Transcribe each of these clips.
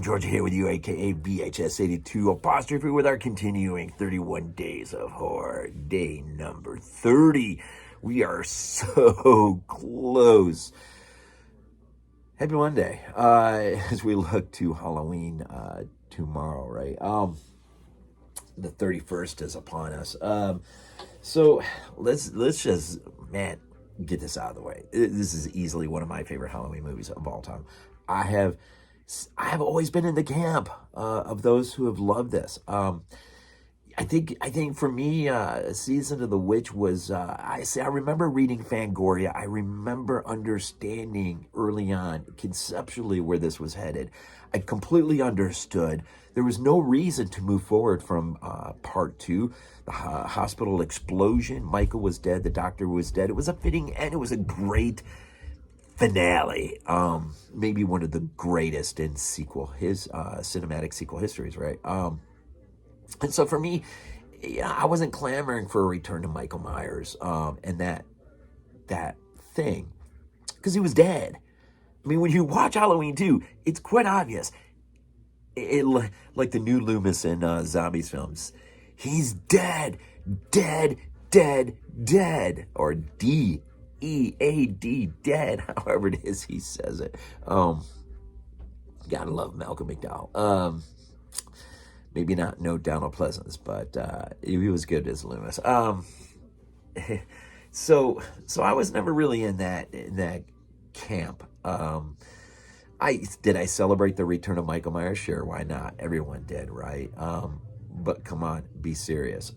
Georgia here with you, aka VHS82 apostrophe, with our continuing 31 Days of Horror, day number 30. We are so close. Happy Monday, as we look to Halloween tomorrow, right? The 31st is upon us. So let's just, man, get this out of the way. This is easily one of my favorite Halloween movies of all time. I have always been in the camp of those who have loved this. I think for me, Season of the Witch was. I remember reading Fangoria. I remember understanding early on conceptually where this was headed. I completely understood. There was no reason to move forward from part two. The hospital explosion. Michael was dead. The doctor was dead. It was a fitting end. It was a great finale. Maybe one of the greatest in cinematic sequel histories, right? And so for me, I wasn't clamoring for a return to Michael Myers and that thing, because he was dead. I mean, when you watch Halloween 2, it's quite obvious. It like the new Loomis in zombies films. He's dead, or D-E-A-D, dead, however it is he says it. Gotta love Malcolm McDowell. Maybe not no Donald Pleasance, but he was good as Loomis. So I was never really in that camp. I celebrate the return of Michael Myers? Sure, why not? Everyone did, right? But come on, be serious.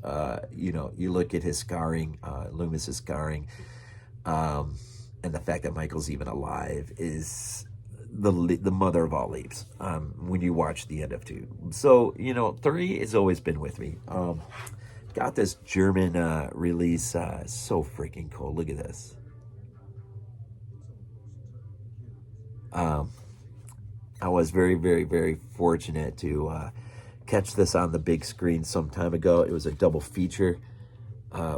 You look at his scarring, Loomis's scarring, and the fact that Michael's even alive is the mother of all leaps when you watch the end of 2. So, 3 has always been with me. Got this German release, so freaking cool. Look at this. I was very, very, very fortunate to catch this on the big screen some time ago. It was a double feature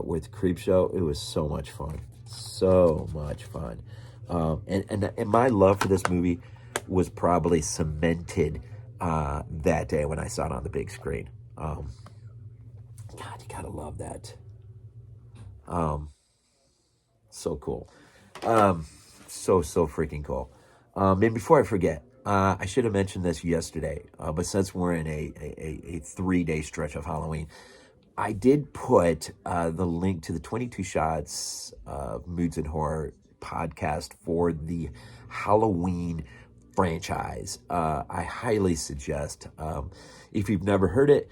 with Creepshow. It was so much fun. So much fun. And my love for this movie was probably cemented that day when I saw it on the big screen. God, you gotta love that. So cool. So freaking cool. And before I forget, I should have mentioned this yesterday, but since we're in a 3-day stretch of Halloween, I did put the link to the 22 Shots of Moodz and Horror podcast for the Halloween franchise. I highly suggest, if you've never heard it,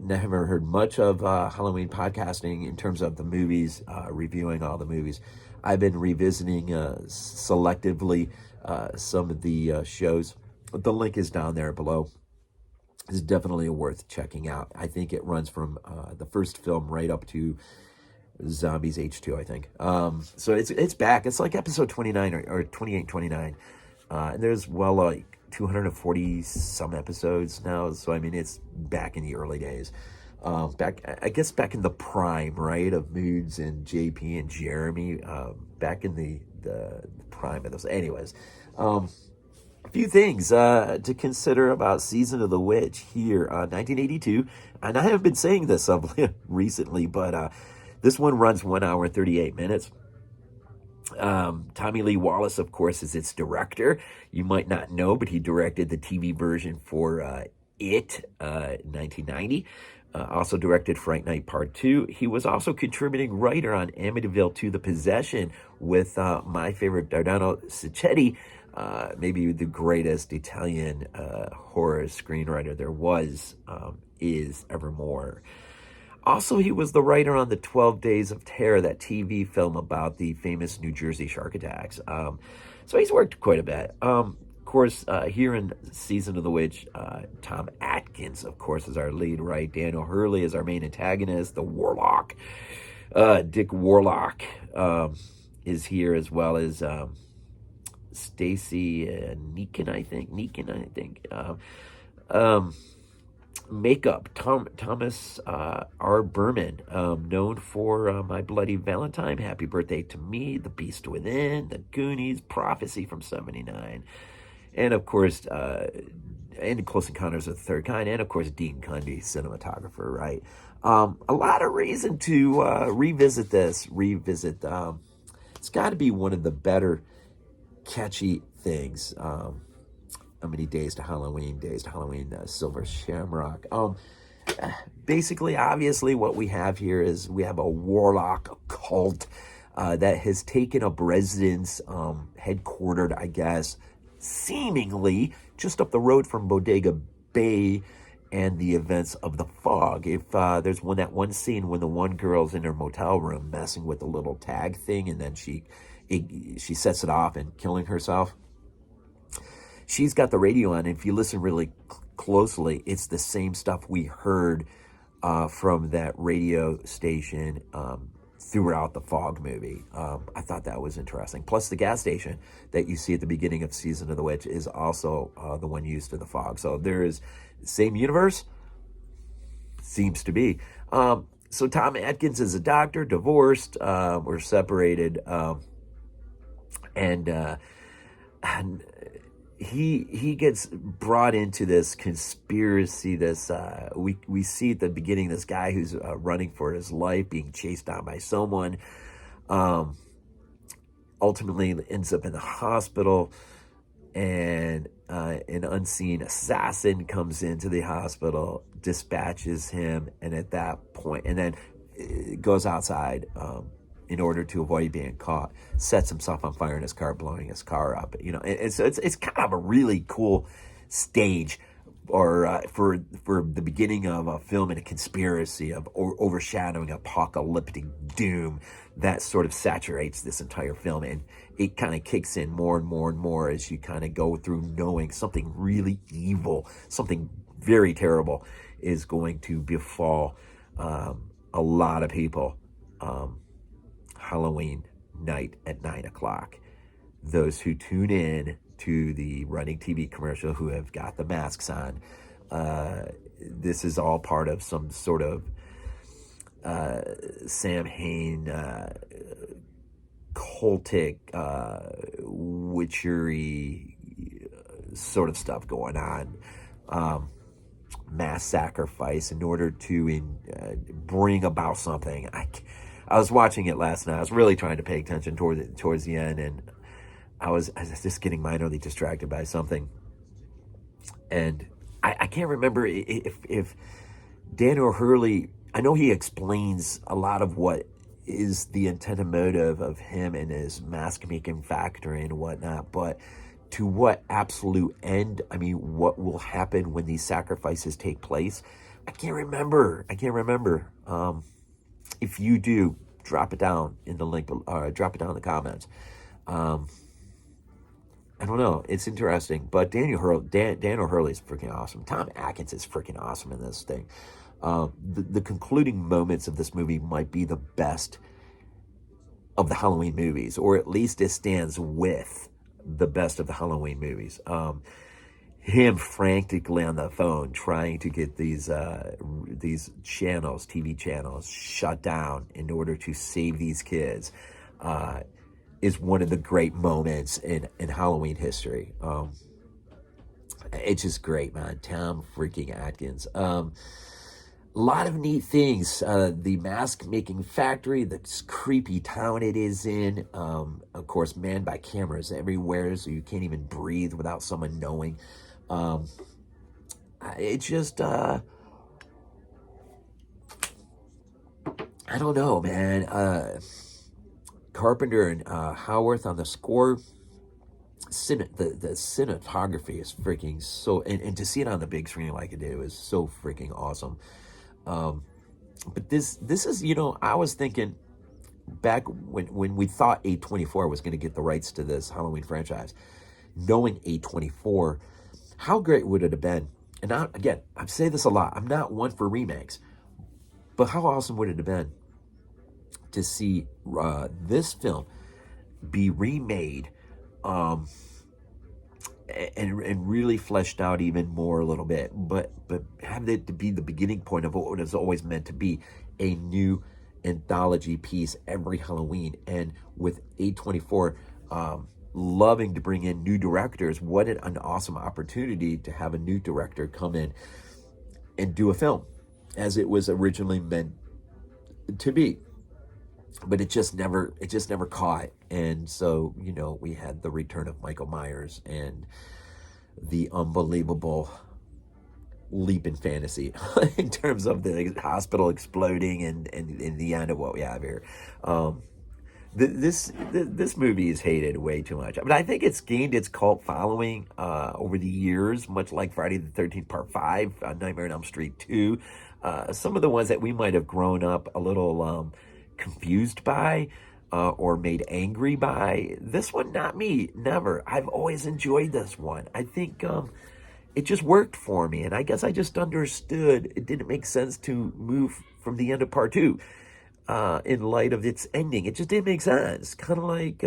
never heard much of Halloween podcasting in terms of the movies, reviewing all the movies, I've been revisiting selectively some of the shows. The link is down there below. It's definitely worth checking out. I think it runs from the first film right up to Zombies H2, I think. So it's back. It's like episode 29 or 28, 29. And there's like 240 some episodes now. So I mean, it's back in the early days. Back in the prime, right, of Moodz and JP and Jeremy. Back in the prime of those. Anyways, a few things to consider about Season of the Witch here, 1982. And I haven't been saying this recently, but this one runs 1 hour and 38 minutes. Tommy Lee Wallace, of course, is its director. You might not know, but he directed the TV version for It in 1990. Also directed Fright Night Part 2. He was also contributing writer on Amityville 2: The Possession with my favorite Dardano Sacchetti, maybe the greatest Italian horror screenwriter there was, is evermore. Also, he was the writer on the 12 Days of Terror, that TV film about the famous New Jersey shark attacks. So he's worked quite a bit. Of course, here in Season of the Witch, Tom Atkins, of course, is our lead, right? Daniel Hurley is our main antagonist, the Warlock. Dick Warlock is here, as well as Stacy Neekin, I think. Makeup, Thomas R. Berman, known for My Bloody Valentine, Happy Birthday to Me, The Beast Within, The Goonies, Prophecy from '79. and of course, and Close Encounters of the Third Kind, and of course Dean Cundey, cinematographer, right? A lot of reason to revisit this. It's got to be one of the better catchy things. How many days to Halloween? Silver Shamrock. Basically, obviously, what we have here is we have a warlock cult that has taken up residence, headquartered, I guess, seemingly just up the road from Bodega Bay and the events of the fog. If there's that one scene when the one girl's in her motel room messing with the little tag thing, and then she sets it off and killing herself. She's got the radio on. If you listen really closely, it's the same stuff we heard from that radio station throughout the Fog movie. I thought that was interesting. Plus, the gas station that you see at the beginning of Season of the Witch is also the one used in the Fog. So there is same universe, seems to be. So Tom Atkins is a doctor, divorced, or separated, and he gets brought into this conspiracy. We see at the beginning this guy who's running for his life, being chased down by someone. Ultimately ends up in the hospital, and an unseen assassin comes into the hospital, dispatches him, and at that point, and then goes outside in order to avoid being caught, sets himself on fire in his car, blowing his car up. And so it's kind of a really cool stage, or for the beginning of a film and a conspiracy of overshadowing apocalyptic doom that sort of saturates this entire film, and it kind of kicks in more and more and more as you kind of go through, knowing something really evil, something very terrible is going to befall a lot of people. Halloween night at 9 o'clock. Those who tune in to the running TV commercial who have got the masks on, this is all part of some sort of Sam Hain cultic witchery sort of stuff going on. Mass sacrifice in order to bring about something. I was watching it last night. I was really trying to pay attention towards the end, and I was just getting minorly distracted by something. And I can't remember if Daniel Hurley, I know he explains a lot of what is the intended motive of him and his mask-making factory and whatnot, but to what absolute end? I mean, what will happen when these sacrifices take place? I can't remember. If you do, drop it down in the link, drop it down in the comments. I don't know. It's interesting. But Daniel Hurley is freaking awesome. Tom Atkins is freaking awesome in this thing. The concluding moments of this movie might be the best of the Halloween movies, or at least it stands with the best of the Halloween movies. Him frantically on the phone trying to get these channels, TV channels, shut down in order to save these kids, is one of the great moments in Halloween history. It's just great, man. Tom freaking Atkins. A lot of neat things. The mask-making factory, this creepy town it is in, of course, manned by cameras everywhere, so you can't even breathe without someone knowing. It just, I don't know, man. Carpenter and Howarth on the score. The cinematography is freaking so, and to see it on the big screen like it did was so freaking awesome. But this is, I was thinking back when we thought A24 was going to get the rights to this Halloween franchise, knowing A24, how great would it have been? And again, I say this a lot, I'm not one for remakes, but how awesome would it have been to see this film be remade, and really fleshed out even more a little bit, but have it to be the beginning point of what is always meant to be a new anthology piece every Halloween. And with A24, loving to bring in new directors. What an awesome opportunity to have a new director come in and do a film as it was originally meant to be. But it just never caught. And so, you know, we had the return of Michael Myers and the unbelievable leap in fantasy in terms of the hospital exploding and in the end of what we have here. This movie is hated way too much. I mean, I think it's gained its cult following over the years, much like Friday the 13th Part 5, Nightmare on Elm Street 2. Some of the ones that we might have grown up a little confused by or made angry by. This one, not me, never. I've always enjoyed this one. I think it just worked for me, and I guess I just understood it didn't make sense to move from the end of Part 2. In light of its ending. It just didn't make sense. Kind of like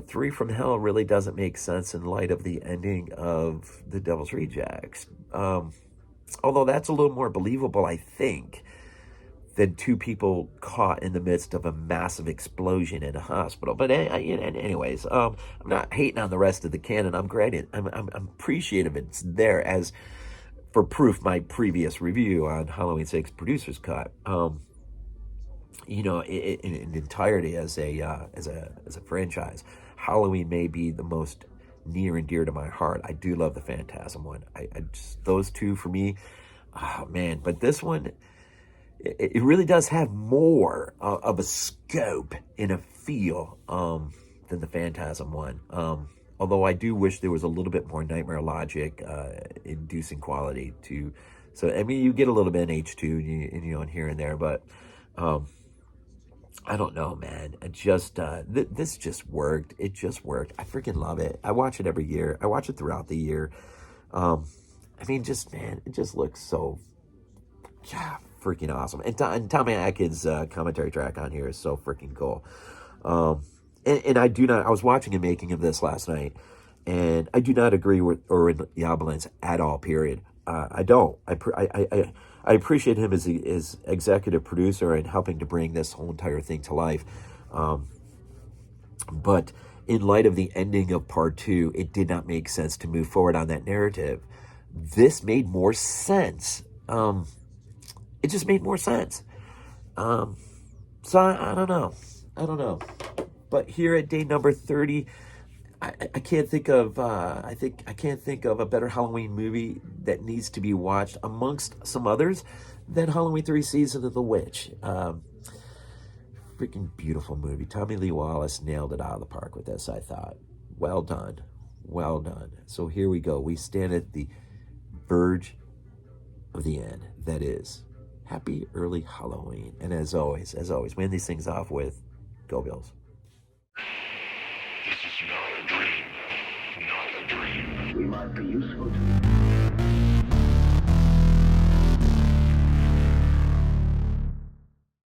3 from Hell really doesn't make sense in light of the ending of The Devil's Rejects. Although that's a little more believable, I think, than 2 people caught in the midst of a massive explosion in a hospital. But anyways, I'm not hating on the rest of the canon. I'm great. I'm appreciative it's there as for proof, my previous review on Halloween 6 Producer's Cut, you know, in entirety as a franchise, Halloween may be the most near and dear to my heart. I do love the Phantasm one. I just, those two for me, oh man. But this one, it really does have more of a scope and a feel than the Phantasm one. Although I do wish there was a little bit more nightmare logic inducing quality to. So, I mean, you get a little bit in H2 and you know, here and there, but I don't know, man. It just, this just worked. It just worked. I freaking love it. I watch it every year. I watch it throughout the year. I mean, just, man, it just looks so, yeah, freaking awesome. And Tommy Atkins' commentary track on here is so freaking cool. And I do not, I was watching a making of this last night, and I do not agree with Oren Yablans at all, period. I don't. I appreciate him as executive producer and helping to bring this whole entire thing to life. But in light of the ending of Part 2, it did not make sense to move forward on that narrative. This made more sense. It just made more sense. So I don't know. But here at day number 30, I can't think of I can't think of a better Halloween movie that needs to be watched amongst some others than Halloween 3 Season of the Witch. Freaking beautiful movie. Tommy Lee Wallace nailed it out of the park with this, I thought. Well done. Well done. So here we go. We stand at the verge of the end. That is, happy early Halloween. And as always, we end these things off with Go Bills.